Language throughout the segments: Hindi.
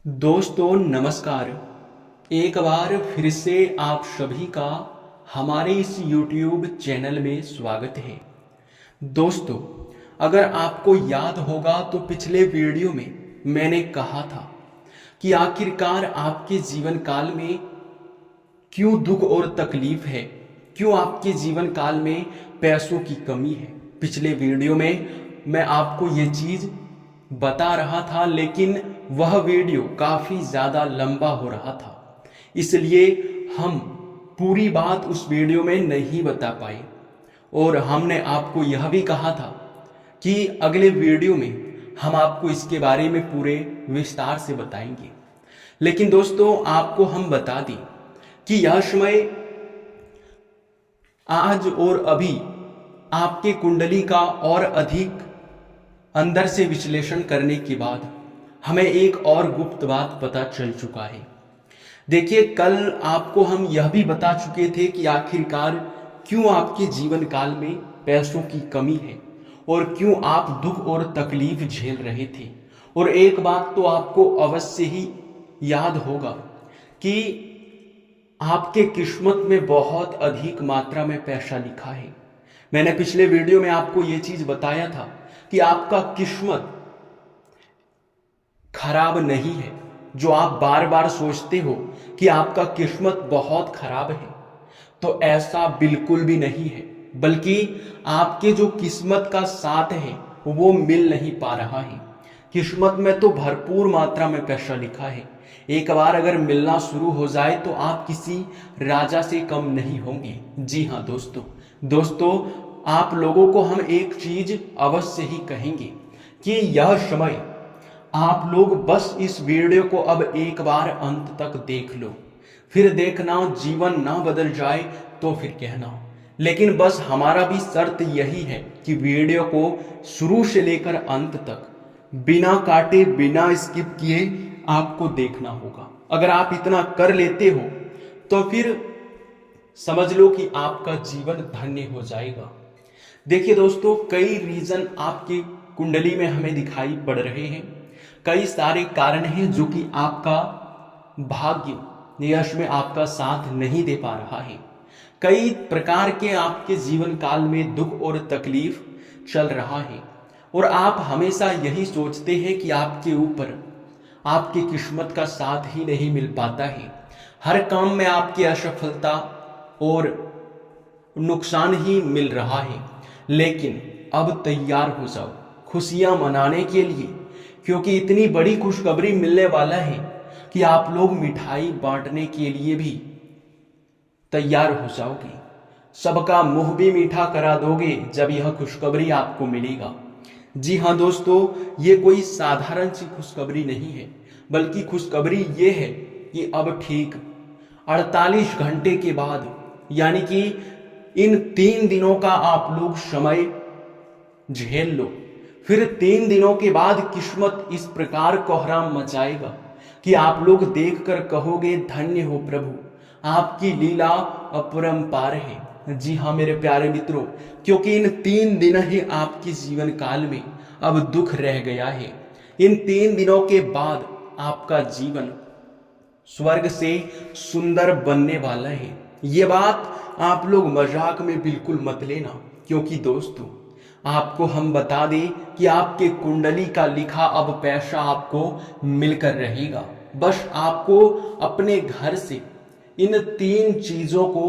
दोस्तों नमस्कार। एक बार फिर से आप सभी का हमारे इस YouTube चैनल में स्वागत है। दोस्तों, अगर आपको याद होगा तो पिछले वीडियो में मैंने कहा था कि आखिरकार आपके जीवन काल में क्यों दुख और तकलीफ है, क्यों आपके जीवन काल में पैसों की कमी है। पिछले वीडियो में मैं आपको ये चीज़ बता रहा था, लेकिन वह वीडियो काफ़ी ज़्यादा लंबा हो रहा था, इसलिए हम पूरी बात उस वीडियो में नहीं बता पाए। और हमने आपको यह भी कहा था कि अगले वीडियो में हम आपको इसके बारे में पूरे विस्तार से बताएंगे। लेकिन दोस्तों, आपको हम बता दें कि यह समय आज और अभी आपके कुंडली का और अधिक अंदर से विश्लेषण करने के बाद हमें एक और गुप्त बात पता चल चुका है। देखिए, कल आपको हम यह भी बता चुके थे कि आखिरकार क्यों आपके जीवन काल में पैसों की कमी है और क्यों आप दुख और तकलीफ झेल रहे थे। और एक बात तो आपको अवश्य ही याद होगा कि आपके किस्मत में बहुत अधिक मात्रा में पैसा लिखा है। मैंने पिछले वीडियो में आपको यह चीज बताया था कि आपका किस्मत खराब नहीं है। जो आप बार बार सोचते हो कि आपका किस्मत बहुत खराब है, तो ऐसा बिल्कुल भी नहीं है, बल्कि आपके जो किस्मत का साथ है वो मिल नहीं पा रहा है। किस्मत में तो भरपूर मात्रा में पैसा लिखा है। एक बार अगर मिलना शुरू हो जाए तो आप किसी राजा से कम नहीं होंगे। जी हाँ दोस्तों, आप लोगों को हम एक चीज अवश्य ही कहेंगे कि यह समय आप लोग बस इस वीडियो को अब एक बार अंत तक देख लो, फिर देखना जीवन ना बदल जाए तो फिर कहना। लेकिन बस हमारा भी शर्त यही है कि वीडियो को शुरू से लेकर अंत तक बिना काटे बिना स्किप किए आपको देखना होगा। अगर आप इतना कर लेते हो तो फिर समझ लो कि आपका जीवन धन्य हो जाएगा। देखिए दोस्तों, कई रीजन आपकी कुंडली में हमें दिखाई पड़ रहे हैं। कई सारे कारण हैं जो कि आपका भाग्य यश में आपका साथ नहीं दे पा रहा है। कई प्रकार के आपके जीवन काल में दुख और तकलीफ चल रहा है और आप हमेशा यही सोचते हैं कि आपके ऊपर आपकी किस्मत का साथ ही नहीं मिल पाता है। हर काम में आपकी असफलता और नुकसान ही मिल रहा है। लेकिन अब तैयार हो जाओ खुशियां मनाने के लिए, क्योंकि इतनी बड़ी खुशखबरी मिलने वाला है कि आप लोग मिठाई बांटने के लिए भी तैयार हो जाओगे। सबका मुंह भी मीठा करा दोगे जब यह खुशखबरी आपको मिलेगा। जी हाँ दोस्तों, ये कोई साधारण सी खुशखबरी नहीं है, बल्कि खुशखबरी ये है कि अब ठीक 48 घंटे के बाद, यानी कि इन 3 दिनों का आप लोग समय झेल लो। फिर 3 दिनों के बाद किस्मत इस प्रकार कोहराम मचाएगा कि आप लोग देखकर कहोगे, धन्य हो प्रभु, आपकी लीला अपरंपार है। जी हाँ मेरे प्यारे मित्रों, क्योंकि इन 3 दिन ही आपके जीवन काल में अब दुख रह गया है। इन 3 दिनों के बाद आपका जीवन स्वर्ग से सुंदर बनने वाला है। ये बात आप लोग मजाक में बिल्कुल मत लेना, क्योंकि दोस्तों आपको हम बता दें कि आपके कुंडली का लिखा अब पैसा आपको मिलकर रहेगा। बस आपको अपने घर से इन 3 चीजों को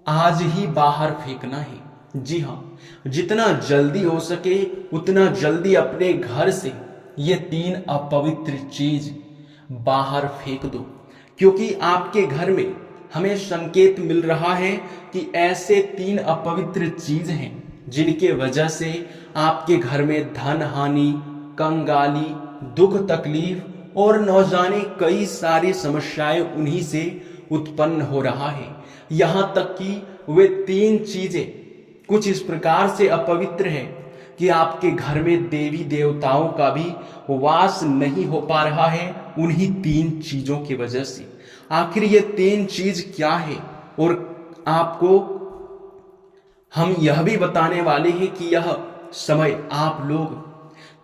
आज ही बाहर फेंकना है। जी हाँ, जितना जल्दी हो सके उतना जल्दी अपने घर से ये 3 अपवित्र चीज बाहर फेंक दो, क्योंकि आपके घर में हमें संकेत मिल रहा है कि ऐसे 3 अपवित्र चीज हैं जिनके वजह से आपके घर में धन हानि, कंगाली, दुख तकलीफ और न जाने कई सारी समस्याएं उन्हीं से उत्पन्न हो रहा है। यहां तक कि वे 3 चीजें कुछ इस प्रकार से अपवित्र हैं कि आपके घर में देवी देवताओं का भी वास नहीं हो पा रहा है उन्हीं 3 चीजों की वजह से। आखिर ये 3 चीज क्या है, और आपको हम यह भी बताने वाले हैं कि यह समय आप लोग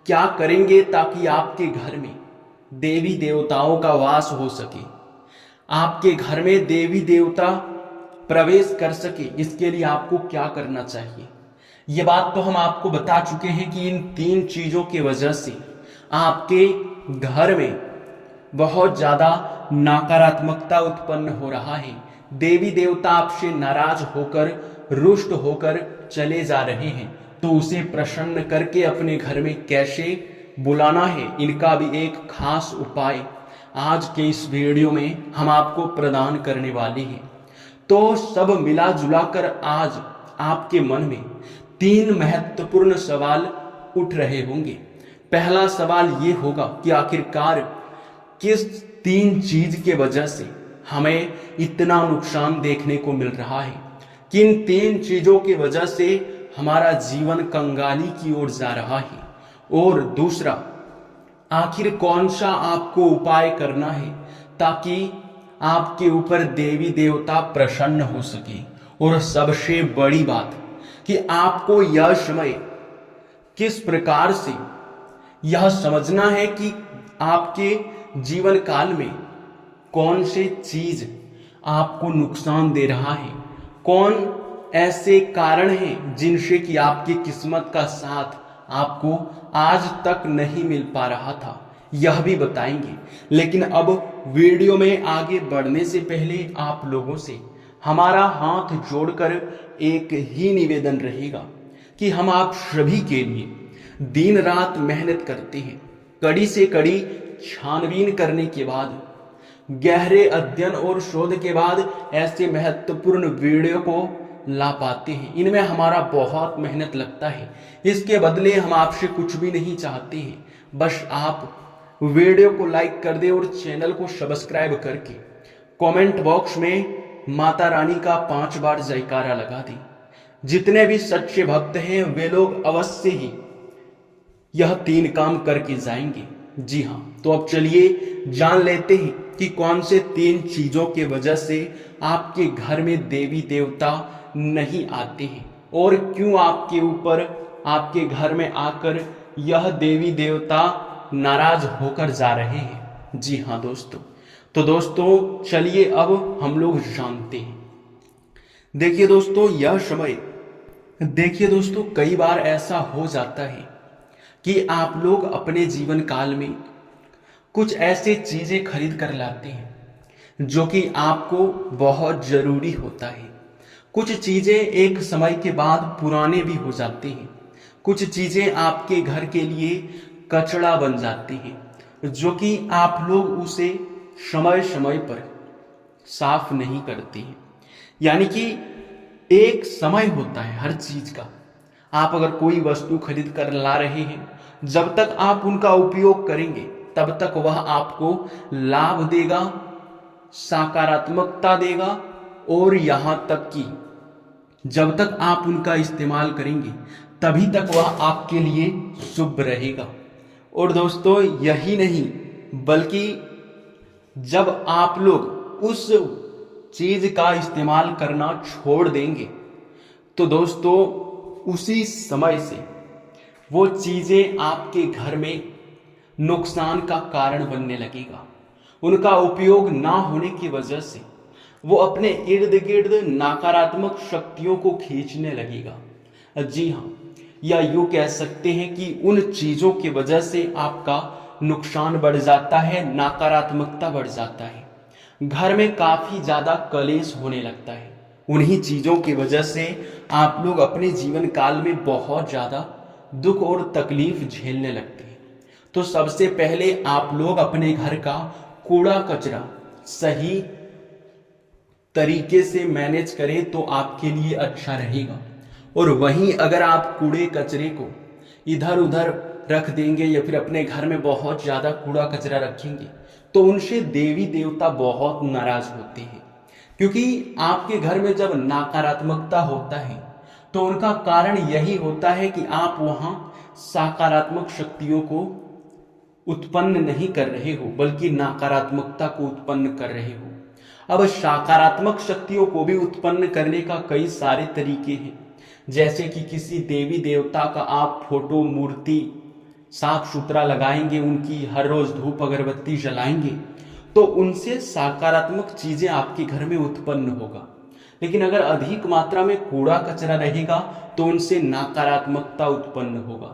क्या करेंगे ताकि आपके घर में देवी देवताओं का वास हो सके, आपके घर में देवी देवता प्रवेश कर सके, इसके लिए आपको क्या करना चाहिए? ये बात तो हम आपको बता चुके हैं कि इन 3 चीजों की वजह से आपके घर में बहुत ज्यादा नकारात्मकता उत्पन्न हो रहा है। देवी देवता आपसे नाराज होकर, रुष्ट होकर चले जा रहे हैं। तो उसे प्रसन्न करके अपने घर में कैसे बुलाना है, इनका भी एक खास उपाय आज के इस वीडियो में हम आपको प्रदान करने वाले हैं। तो सब मिला जुला कर आज आपके मन में 3 महत्वपूर्ण सवाल उठ रहे होंगे। पहला सवाल ये होगा कि आखिरकार किस 3 चीज के वजह से हमें इतना नुकसान देखने को मिल रहा है, किन 3 चीजों की वजह से हमारा जीवन कंगाली की ओर जा रहा है। और दूसरा, आखिर कौन सा आपको उपाय करना है ताकि आपके ऊपर देवी देवता प्रसन्न हो सके। और सबसे बड़ी बात कि आपको यह समय किस प्रकार से यह समझना है कि आपके जीवन काल में कौन से चीज आपको नुकसान दे रहा है, कौन ऐसे कारण हैं जिनसे कि आपकी किस्मत का साथ आपको आज तक नहीं मिल पा रहा था, यह भी बताएंगे। लेकिन अब वीडियो में आगे बढ़ने से पहले आप लोगों से हमारा हाथ जोड़कर एक ही निवेदन रहेगा कि हम आप सभी के लिए दिन रात मेहनत करते हैं, कड़ी से कड़ी छानबीन करने के बाद, गहरे अध्ययन और शोध के बाद ऐसे महत्वपूर्ण वीडियो को ला पाते हैं। इनमें हमारा बहुत मेहनत लगता है। इसके बदले हम आपसे कुछ भी नहीं चाहते हैं, बस आप वीडियो को लाइक कर दें और चैनल को सब्सक्राइब करके कमेंट बॉक्स में माता रानी का 5 बार जयकारा लगा दें। जितने भी सच्चे भक्त हैं वे लोग अवश्य ही यह 3 काम करके जाएंगे। जी हाँ, तो अब चलिए जान लेते हैं कि कौन से 3 चीजों के वजह से आपके घर में देवी देवता नहीं आते हैं और क्यों आपके ऊपर, आपके घर में आकर यह देवी देवता नाराज होकर जा रहे हैं। जी हाँ दोस्तों, तो दोस्तों चलिए अब हम लोग जानते हैं। देखिए दोस्तों कई बार ऐसा हो जाता है कि आप लोग अपने जीवन काल में कुछ ऐसी चीजें खरीद कर लाते हैं जो कि आपको बहुत जरूरी होता है। कुछ चीजें एक समय के बाद पुराने भी हो जाते हैं, कुछ चीजें आपके घर के लिए कचरा बन जाती हैं जो कि आप लोग उसे समय समय पर साफ नहीं करते हैं। यानी कि एक समय होता है हर चीज का। आप अगर कोई वस्तु खरीद कर ला रहे हैं, जब तक आप उनका उपयोग करेंगे तब तक वह आपको लाभ देगा, सकारात्मकता देगा, और यहां तक कि जब तक आप उनका इस्तेमाल करेंगे तभी तक वह आपके लिए शुभ रहेगा। और दोस्तों यही नहीं, बल्कि जब आप लोग उस चीज का इस्तेमाल करना छोड़ देंगे तो दोस्तों उसी समय से वो चीजें आपके घर में नुकसान का कारण बनने लगेगा। उनका उपयोग ना होने की वजह से वो अपने इर्द गिर्द नकारात्मक शक्तियों को खींचने लगेगा। जी हाँ, या यूं कह सकते हैं कि उन चीजों की वजह से आपका नुकसान बढ़ जाता है, नकारात्मकता बढ़ जाता है, घर में काफी ज्यादा कलेश होने लगता है। उन्हीं चीजों की वजह से आप लोग अपने जीवन काल में बहुत ज्यादा दुख और तकलीफ झेलने लगते हैं। तो सबसे पहले आप लोग अपने घर का कूड़ा कचरा सही तरीके से मैनेज करें तो आपके लिए अच्छा रहेगा। और वहीं अगर आप कूड़े कचरे को इधर उधर रख देंगे या फिर अपने घर में बहुत ज्यादा कूड़ा कचरा रखेंगे तो उनसे देवी देवता बहुत नाराज होते हैं। क्योंकि आपके घर में जब नकारात्मकता होता है तो उनका कारण यही होता है कि आप वहां सकारात्मक शक्तियों को उत्पन्न नहीं कर रहे हो, बल्कि नकारात्मकता को उत्पन्न कर रहे हो। अब सकारात्मक शक्तियों को भी उत्पन्न करने का कई सारे तरीके हैं, जैसे कि किसी देवी देवता का आप फोटो, मूर्ति साफ सुथरा लगाएंगे, उनकी हर रोज धूप अगरबत्ती जलाएंगे, तो उनसे सकारात्मक चीजें आपके घर में उत्पन्न होगा। लेकिन अगर अधिक मात्रा में कूड़ा कचरा रहेगा तो उनसे नकारात्मकता उत्पन्न होगा।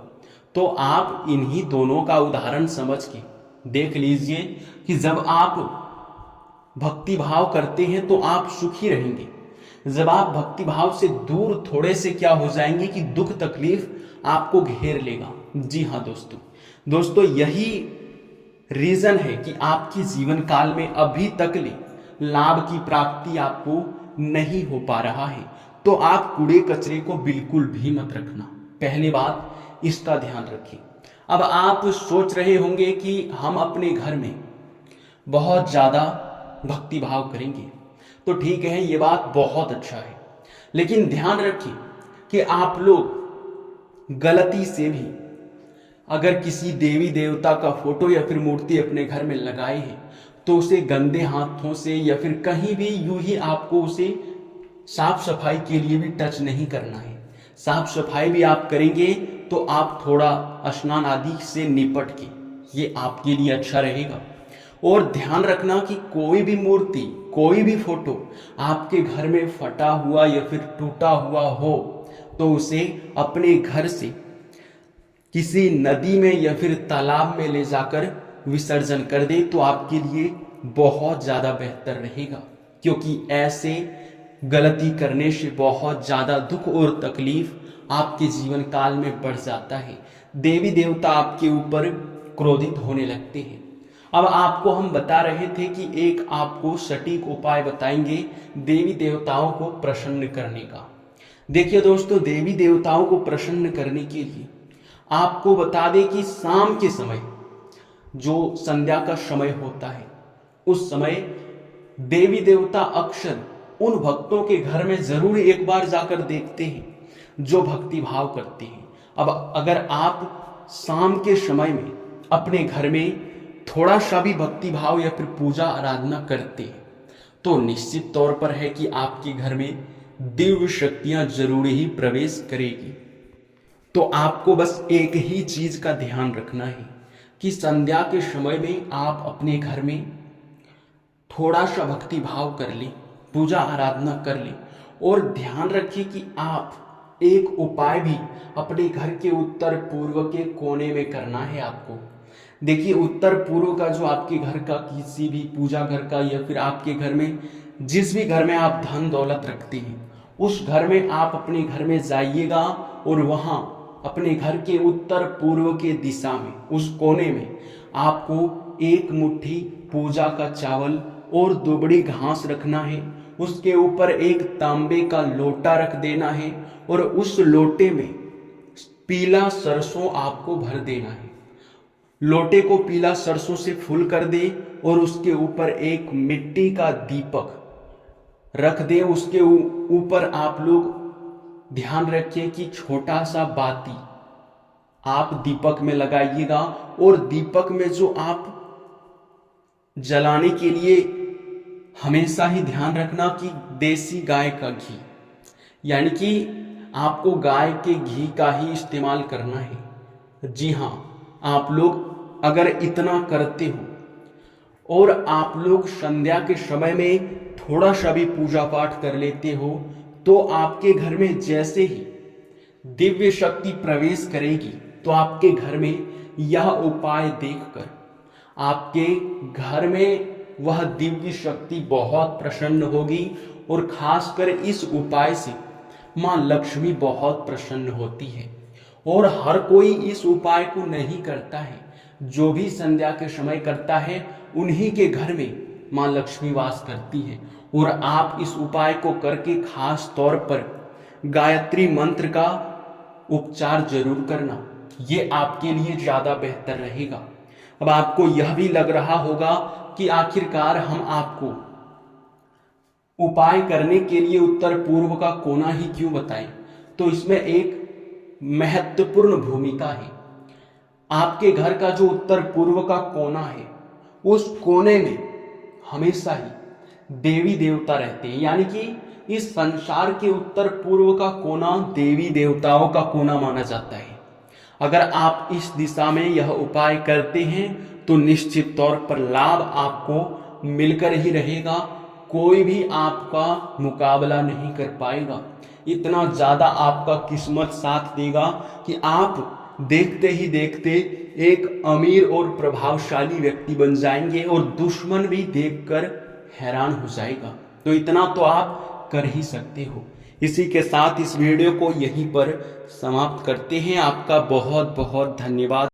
तो आप इन्हीं दोनों का उदाहरण समझ के देख लीजिए कि जब आप भक्ति भाव करते हैं तो आप सुखी रहेंगे। जब आप भक्ति भाव से दूर थोड़े से क्या हो जाएंगे कि दुख तकलीफ आपको घेर लेगा। जी हाँ दोस्तों, यही रीजन है कि आपके जीवन काल में अभी तक लाभ की प्राप्ति आपको नहीं हो पा रहा है। तो आप कूड़े कचरे को बिल्कुल भी मत रखना, पहली बात इसका ध्यान रखें। अब आप सोच रहे होंगे कि हम अपने घर में बहुत ज्यादा भक्ति भाव करेंगे, तो ठीक है, ये बात बहुत अच्छा है, लेकिन ध्यान रखें कि आप लोग गलती से भी अगर किसी देवी देवता का फोटो या फिर मूर्ति अपने घर में लगाए हैं तो उसे गंदे हाथों से या फिर कहीं भी यूं ही आपको उसे साफ सफाई के लिए भी टच नहीं करना है। साफ सफाई भी आप करेंगे तो आप थोड़ा स्नान आदि से निपट के, ये आपके लिए अच्छा रहेगा। और ध्यान रखना कि कोई भी मूर्ति, कोई भी फोटो आपके घर में फटा हुआ या फिर टूटा हुआ हो तो उसे अपने घर से किसी नदी में या फिर तालाब में ले जाकर विसर्जन कर दे तो आपके लिए बहुत ज़्यादा बेहतर रहेगा, क्योंकि ऐसे गलती करने से बहुत ज़्यादा दुख और तकलीफ आपके जीवन काल में बढ़ जाता है। देवी देवता आपके ऊपर क्रोधित होने लगते हैं। अब आपको हम बता रहे थे कि एक आपको सटीक उपाय बताएंगे देवी देवताओं को प्रसन्न करने का। देखिए दोस्तों, देवी देवताओं को प्रसन्न करने के लिए आपको बता दें कि शाम के समय जो संध्या का समय होता है, उस समय देवी देवता अक्सर उन भक्तों के घर में जरूर एक बार जाकर देखते हैं जो भक्ति भाव करते हैं। अब अगर आप शाम के समय में अपने घर में थोड़ा सा भी भक्ति भाव या फिर पूजा आराधना करते हैं तो निश्चित तौर पर है कि आपके घर में दिव्य शक्तियां जरूर ही प्रवेश करेगी। तो आपको बस एक ही चीज का ध्यान रखना है कि संध्या के समय में आप अपने घर में थोड़ा सा भक्ति भाव कर लें, पूजा आराधना कर लें। और ध्यान रखिए कि आप एक उपाय भी अपने घर के उत्तर पूर्व के कोने में करना है आपको। देखिए, उत्तर पूर्व का जो आपके घर का किसी भी पूजा घर का या फिर आपके घर में जिस भी घर में आप धन दौलत रखते हैं, उस घर में आप अपने घर में जाइएगा और वहां अपने घर के उत्तर पूर्व के दिशा में उस कोने में आपको एक मुट्ठी पूजा का चावल और दुबड़ी घास रखना है। उसके ऊपर एक तांबे का लोटा रख देना है और उस लोटे में पीला सरसों आपको भर देना है। लोटे को पीला सरसों से फुल कर दे और उसके ऊपर एक मिट्टी का दीपक रख दे। उसके ऊपर आप लोग ध्यान रखिए कि छोटा सा बाती आप दीपक में लगाइएगा और दीपक में जो आप जलाने के लिए हमेशा ही ध्यान रखना कि देसी गाय का घी, यानी कि आपको गाय के घी का ही इस्तेमाल करना है। जी हाँ, आप लोग अगर इतना करते हो और आप लोग संध्या के समय में थोड़ा सा भी पूजा पाठ कर लेते हो तो आपके घर में जैसे ही दिव्य शक्ति प्रवेश करेगी तो आपके घर में यह उपाय देखकर आपके घर में वह दिव्य शक्ति बहुत प्रसन्न होगी। और खासकर इस उपाय से मां लक्ष्मी बहुत प्रसन्न होती है। और हर कोई इस उपाय को नहीं करता है, जो भी संध्या के समय करता है उन्हीं के घर में मां लक्ष्मी वास करती है। और आप इस उपाय को करके खास तौर पर गायत्री मंत्र का उपचार जरूर करना, ये आपके लिए ज्यादा बेहतर रहेगा। अब आपको यह भी लग रहा होगा कि आखिरकार हम आपको उपाय करने के लिए उत्तर पूर्व का कोना ही क्यों बताएं, तो इसमें एक महत्वपूर्ण भूमिका है। आपके घर का जो उत्तर पूर्व का कोना है, उस कोने में हमेशा ही देवी देवता रहते हैं, यानी कि इस संसार के उत्तर पूर्व का कोना देवी देवताओं का कोना माना जाता है। अगर आप इस दिशा में यह उपाय करते हैं तो निश्चित तौर पर लाभ आपको मिलकर ही रहेगा। कोई भी आपका मुकाबला नहीं कर पाएगा। इतना ज़्यादा आपका किस्मत साथ देगा कि आप देखते ही देखते एक अमीर और प्रभावशाली व्यक्ति बन जाएंगे और दुश्मन भी देखकर हैरान हो जाएगा। तो इतना तो आप कर ही सकते हो। इसी के साथ इस वीडियो को यहीं पर समाप्त करते हैं। आपका बहुत बहुत धन्यवाद।